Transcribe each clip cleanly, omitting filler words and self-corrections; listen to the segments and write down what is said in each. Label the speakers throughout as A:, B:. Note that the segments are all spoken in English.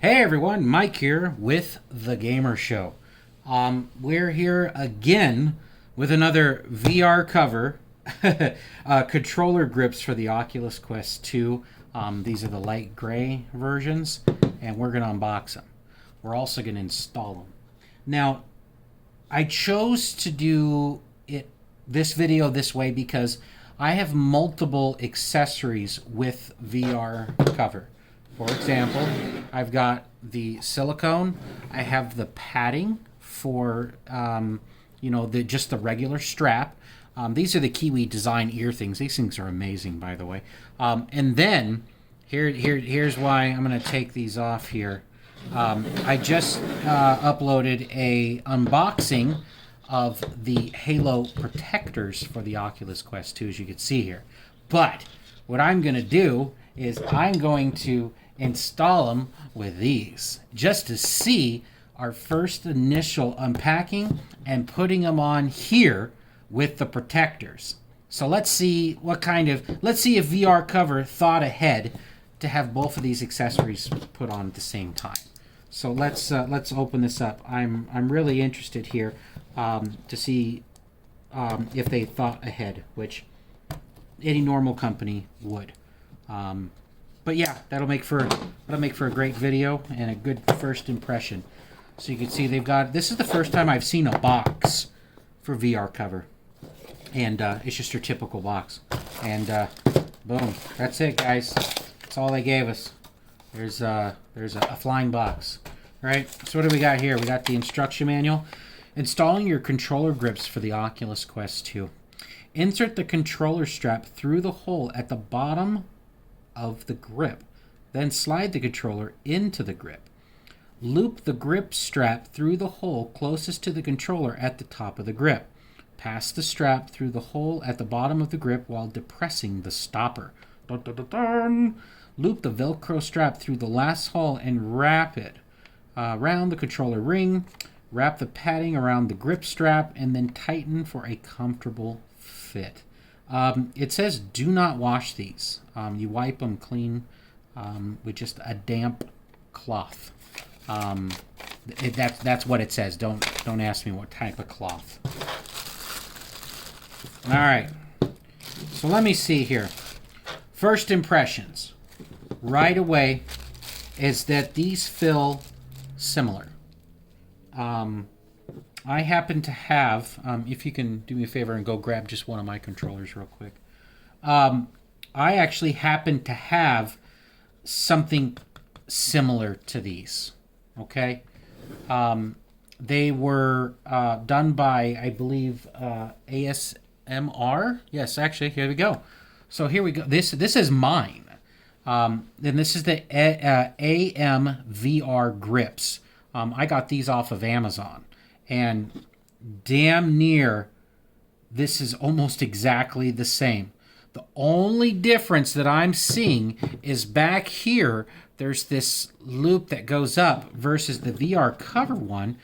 A: Hey everyone, Mike here with The Gamer Show. We're here again with another VR cover, controller grips for the Oculus Quest 2. These are the light gray versions, and we're going to unbox them. We're also going to install them. Now, I chose to do this video this way because I have multiple accessories with VR cover. For example, I've got the silicone. I have the padding for, just the regular strap. These are the Kiwi design ear things. These things are amazing, by the way. And then, here's why I'm going to take these off here. I just uploaded a unboxing of the Halo protectors for the Oculus Quest 2, as you can see here. But what I'm going to do is I'm going to install them with these just to see our first initial unpacking and putting them on here with the protectors. So let's see if VR cover thought ahead to have both of these accessories put on at the same time. So let's open this up. I'm really interested here to see if they thought ahead, which any normal company would. But yeah, that'll make for a great video and a good first impression. So you can see they've got, this is the first time I've seen a box for VR cover, and it's just your typical box. And boom, that's it, guys. That's all they gave us. There's a flying box. All right. So what do we got here? We got the instruction manual. Installing your controller grips for the Oculus Quest 2. Insert the controller strap through the hole at the bottom of the grip. Then slide the controller into the grip. Loop the grip strap through the hole closest to the controller at the top of the grip. Pass the strap through the hole at the bottom of the grip while depressing the stopper. Dun, dun, dun, dun. Loop the velcro strap through the last hole and wrap it around the controller ring. Wrap the padding around the grip strap and then tighten for a comfortable fit. It says do not wash these. You wipe them clean with just a damp cloth. That's what it says. Don't ask me what type of cloth. All right. So let me see here. First impressions right away is that these feel similar. I happen to have, if you can do me a favor and go grab just one of my controllers real quick. I actually happen to have something similar to these. Okay? They were done by, I believe, ASMR. Yes, actually, here we go. So here we go. This is mine. And this is the amvr grips. I got these off of Amazon. And damn near, this is almost exactly the same. The only difference that I'm seeing is back here, there's this loop that goes up versus the VR cover one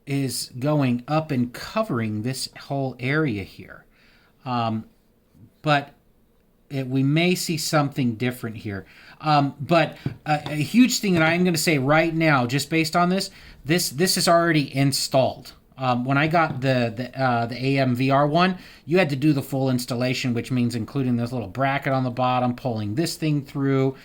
A: is going up and covering this whole area here. But we may see something different here. But a huge thing that I'm going to say right now, just based on this is already installed. When I got the AMVR one, you had to do the full installation, which means including this little bracket on the bottom, pulling this thing through,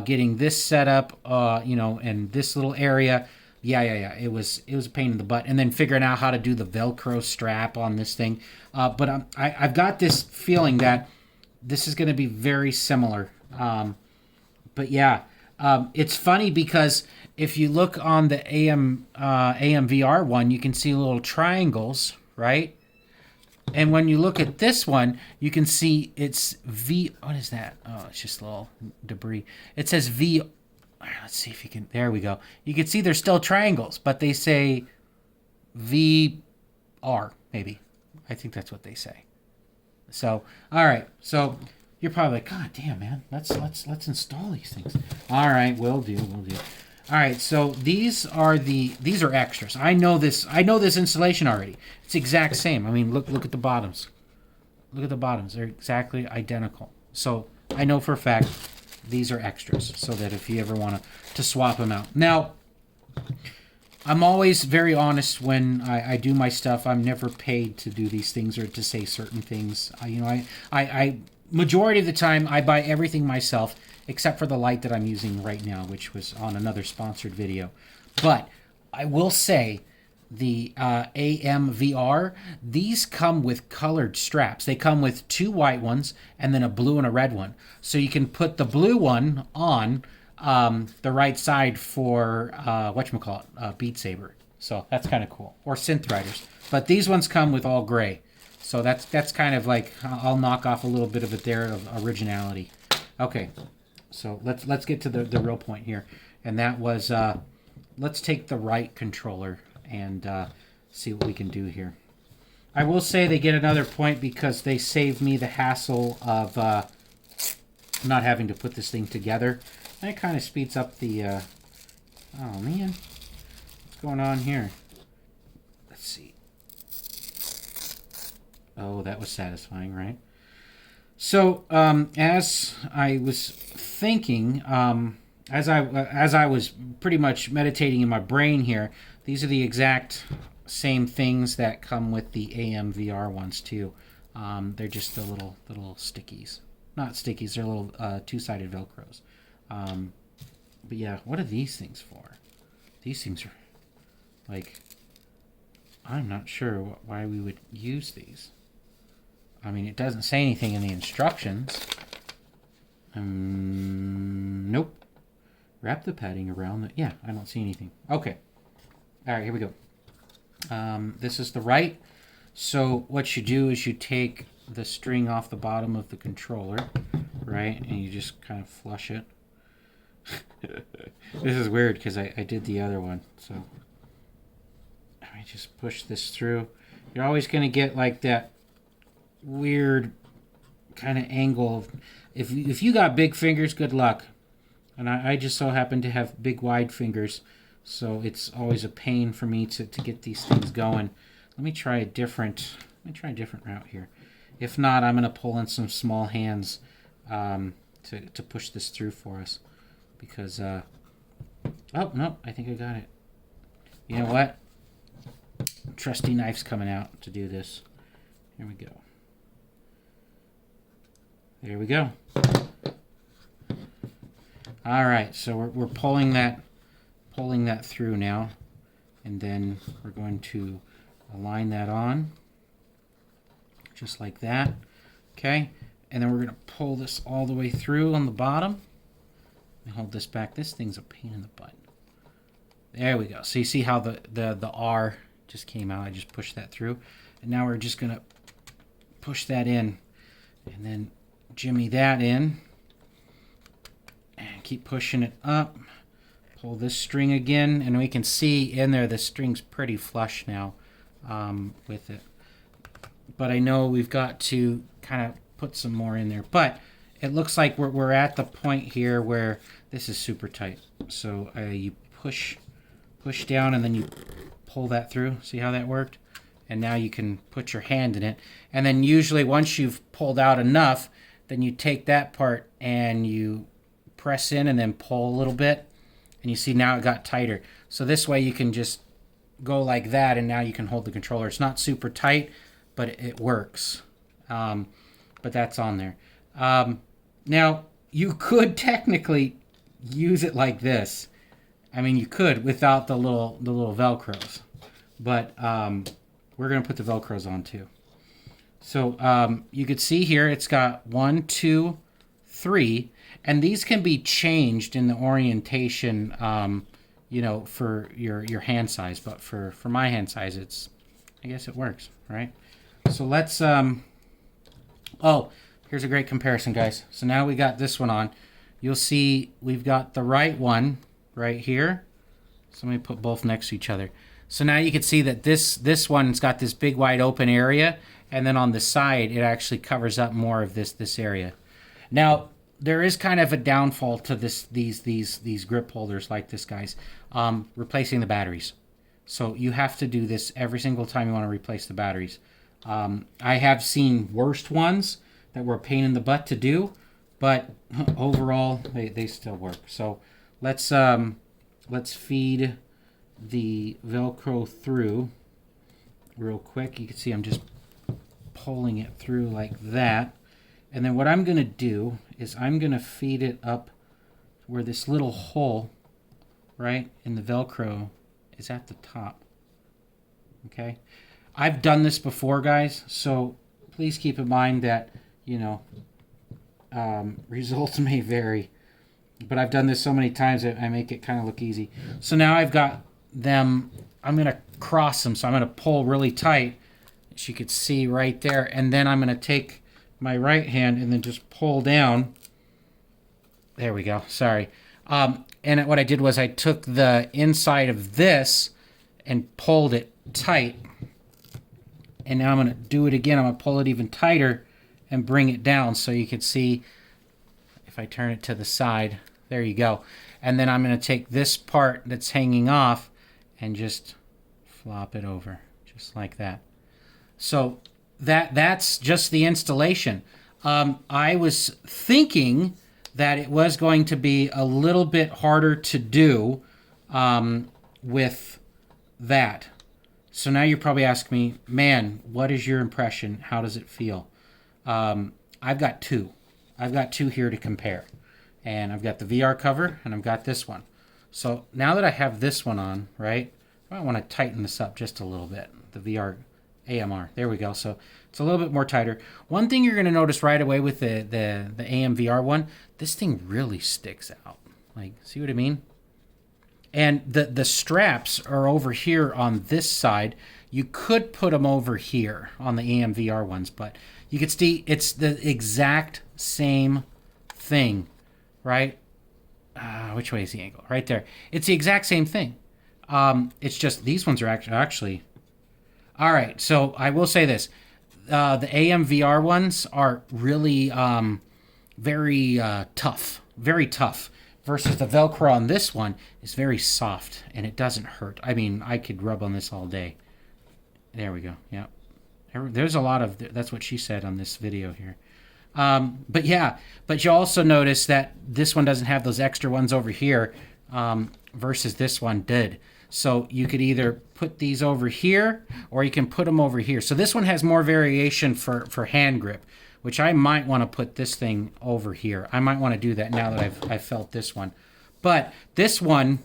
A: getting this set up, and this little area. Yeah. It was a pain in the butt, and then figuring out how to do the Velcro strap on this thing. But I've got this feeling that this is going to be very similar. But yeah, it's funny because if you look on the AMVR one, you can see little triangles, right? And when you look at this one, you can see it's V. What is that? Oh, it's just a little debris. It says V. Let's see if you can. There we go. You can see there's still triangles, but they say VR, maybe. I think that's what they say. So, all right. So you're probably like, God damn, man. Let's install these things. All right, we'll do. All right, so these are extras. I know this installation already. It's the exact same. I mean, look at the bottoms. Look at the bottoms. They're exactly identical. So I know for a fact these are extras, so that if you ever want to swap them out. Now, I'm always very honest when I do my stuff. I'm never paid to do these things or to say certain things. I majority of the time, I buy everything myself, except for the light that I'm using right now, which was on another sponsored video. But I will say the amvr, these come with colored straps. They come with 2 white ones and then a blue and a red one. So you can put the blue one on the right side for Beat Saber. So that's kind of cool. Or Synth Riders. But these ones come with all gray. So that's kind of like, I'll knock off a little bit of it there of originality. Okay, so let's get to the real point here. And that was, let's take the right controller and see what we can do here. I will say they get another point because they save me the hassle of not having to put this thing together. And it kind of speeds up the... oh, man. What's going on here? Let's see. Oh, that was satisfying, right? So, as I was thinking, as I was pretty much meditating in my brain here, these are the exact same things that come with the amvr ones too. They're just the little stickies. Not stickies, they're little 2-sided velcros. But yeah, what are these things for? These things are like, I'm not sure why we would use these. I mean, it doesn't say anything in the instructions. Nope. Wrap the padding around the... Yeah, I don't see anything. Okay. All right, here we go. This is the right. So what you do is you take the string off the bottom of the controller, right? And you just kind of flush it. This is weird because I did the other one. So I just push this through. You're always going to get like that weird kind of angle. If you got big fingers, good luck. And I just so happen to have big wide fingers, so it's always a pain for me to get these things going. Let me try a different route here. If not, I'm going to pull in some small hands to push this through for us. Because oh no, I think I got it. You know what? Trusty knife's coming out to do this. Here we go. There we go. All right, so we're pulling that through now, and then we're going to align that on, just like that. Okay, and then we're going to pull this all the way through on the bottom. And hold this back. This thing's a pain in the butt. There we go. So you see how the R just came out. I just pushed that through, and now we're just going to push that in, and then jimmy that in. And keep pushing it up. Pull this string again, and we can see in there the string's pretty flush now with it. But I know we've got to kind of put some more in there. But it looks like we're at the point here where this is super tight. So you push down, and then you pull that through. See how that worked? And now you can put your hand in it. And then usually once you've pulled out enough, then you take that part and you press in and then pull a little bit, and you see now it got tighter. So this way you can just go like that, and now you can hold the controller. It's not super tight, but it works. But that's on there. Now you could technically use it like this. I mean, you could without the little velcros, but we're gonna put the velcros on too. So you could see here it's got 1, 2, 3. And these can be changed in the orientation, you know, for your hand size. But for my hand size, I guess it works, right? So let's, oh, here's a great comparison, guys. So now we got this one on. You'll see we've got the right one right here. So let me put both next to each other. So now you can see that this one's got this big wide open area. And then on the side, it actually covers up more of this area. Now, there is kind of a downfall to these grip holders like this, guys. Replacing the batteries. So you have to do this every single time you want to replace the batteries. I have seen worse ones that were a pain in the butt to do, but overall they still work. So let's feed the Velcro through real quick. You can see I'm just pulling it through like that. And then what I'm going to do is I'm going to feed it up where this little hole, right, in the Velcro is at the top. Okay? I've done this before, guys, so please keep in mind that, you know, results may vary. But I've done this so many times that I make it kind of look easy. So now I've got them, I'm going to cross them. So I'm going to pull really tight, as you could see right there. And then I'm going to take my right hand and then just pull down. There we go. Sorry. And what I did was I took the inside of this and pulled it tight. And now I'm going to do it again. I'm going to pull it even tighter and bring it down so you can see if I turn it to the side. There you go. And then I'm going to take this part that's hanging off and just flop it over, just like that. So that's just the installation. I was thinking that it was going to be a little bit harder to do with that. So now you're probably asking me, man, what is your impression? How does it feel? I've got two. I've got two here to compare. And I've got the VR cover, and I've got this one. So now that I have this one on, right, I might want to tighten this up just a little bit. The VR AMR. There we go. So it's a little bit more tighter. One thing you're going to notice right away with the amvr one, this thing really sticks out. Like, see what I mean? And the straps are over here on this side. You could put them over here on the amvr ones, but you can see it's the exact same thing, right? Which way is the angle? Right there. It's the exact same thing. It's just these ones are actually... All right, so I will say this. The amvr ones are really very tough. Very tough. Versus the Velcro on this one is very soft, and it doesn't hurt. I mean, I could rub on this all day. There we go. Yeah. There's a lot of... That's what she said on this video here. But yeah, but you also notice that this one doesn't have those extra ones over here versus this one did. So you could either put these over here or you can put them over here. So this one has more variation for hand grip, which I might want to put this thing over here. I might want to do that now that I've felt this one. But this one,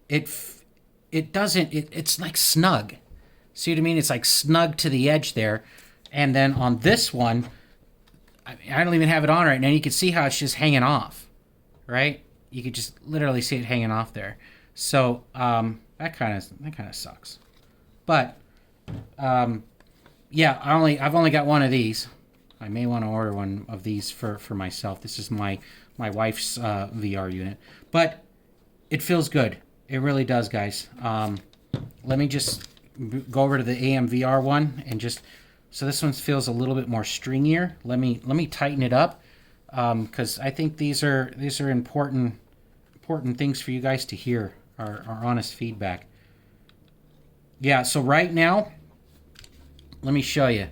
A: it's like snug. See what I mean? It's like snug to the edge there. And then on this one, I don't even have it on right now. You can see how it's just hanging off, right? You could just literally see it hanging off there. So that kind of sucks. But yeah, I've only got one of these. I may want to order one of these for myself. This is my wife's VR unit, but it feels good. It really does, guys. Let me just go over to the amvr one and just... So this one feels a little bit more stringier. Let me tighten it up because I think these are important things for you guys to hear, our honest feedback. Yeah, so right now, let me show you.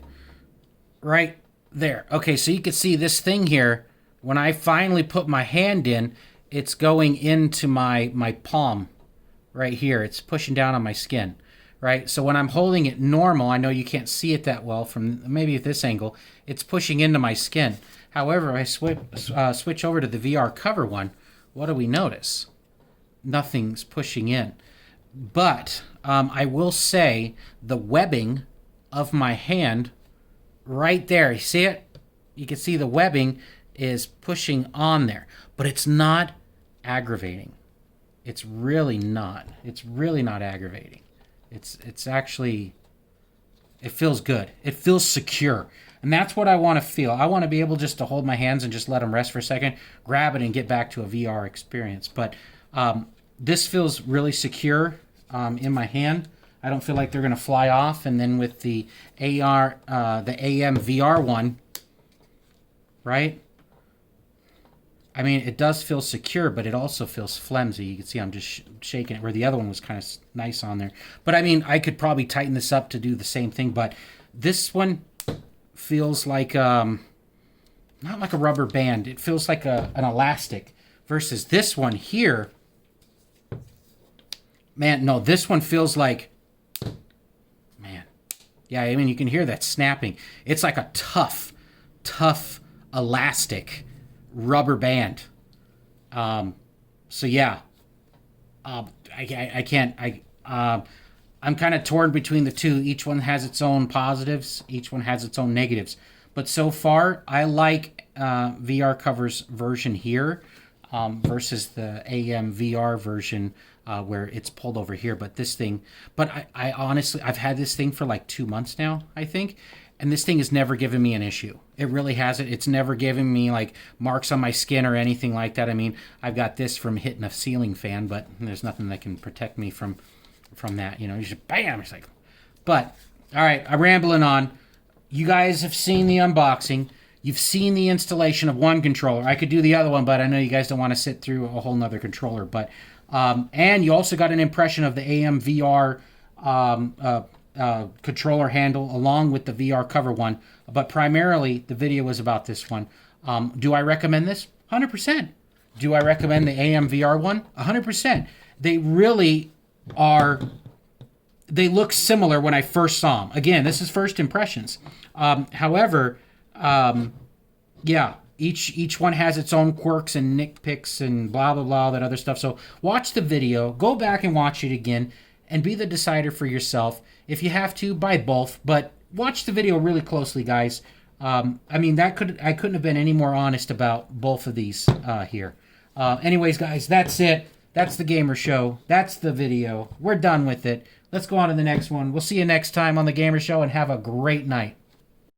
A: Right there. Okay, so you can see this thing here. When I finally put my hand in, it's going into my palm right here. It's pushing down on my skin. Right, so when I'm holding it normal, I know you can't see it that well from maybe at this angle, it's pushing into my skin. However, I switch over to the VR cover one, what do we notice? Nothing's pushing in. But I will say the webbing of my hand right there, you see it? You can see the webbing is pushing on there, but it's not aggravating. It's really not. It's really not aggravating. It's actually, it feels good. It feels secure. And that's what I want to feel. I want to be able just to hold my hands and just let them rest for a second, grab it and get back to a VR experience. But this feels really secure in my hand. I don't feel like they're going to fly off. And then with the the AM VR one, right? I mean, it does feel secure, but it also feels flimsy. You can see I'm just shaking it, where the other one was kind of nice on there. But I mean, I could probably tighten this up to do the same thing, but this one feels like, not like a rubber band. It feels like an elastic. Versus this one here, man, no, this one feels like, man, yeah, I mean, you can hear that snapping. It's like a tough elastic rubber band. So yeah, I can't, I'm kind of torn between the two. Each one has its own positives. Each one has its own negatives. But so far, I like vrcover's version here versus the amvr version where it's pulled over here. But this thing, I honestly, I've had this thing for like 2 months now, I think. And this thing has never given me an issue. It really hasn't. It's never given me like marks on my skin or anything like that. I mean, I've got this from hitting a ceiling fan, but there's nothing that can protect me from that. You know, you just bam. It's like, but all right, I'm rambling on. You guys have seen the unboxing. You've seen the installation of one controller. I could do the other one, but I know you guys don't want to sit through a whole nother controller. But and you also got an impression of the amvr controller handle along with the vrcover one. But primarily, the video was about this one. Do I recommend this? 100%. Do I recommend the amvr one? 100%. They really are. They look similar when I first saw them. Again, this is first impressions. However, yeah, each one has its own quirks and nitpicks and blah, blah, blah, that other stuff. So watch the video, go back and watch it again, and be the decider for yourself. If you have to, buy both, but watch the video really closely, guys. I mean, I couldn't have been any more honest about both of these here. Anyways, guys, that's it. That's the Gamer Show. That's the video. We're done with it. Let's go on to the next one. We'll see you next time on the Gamer Show, and have a great night.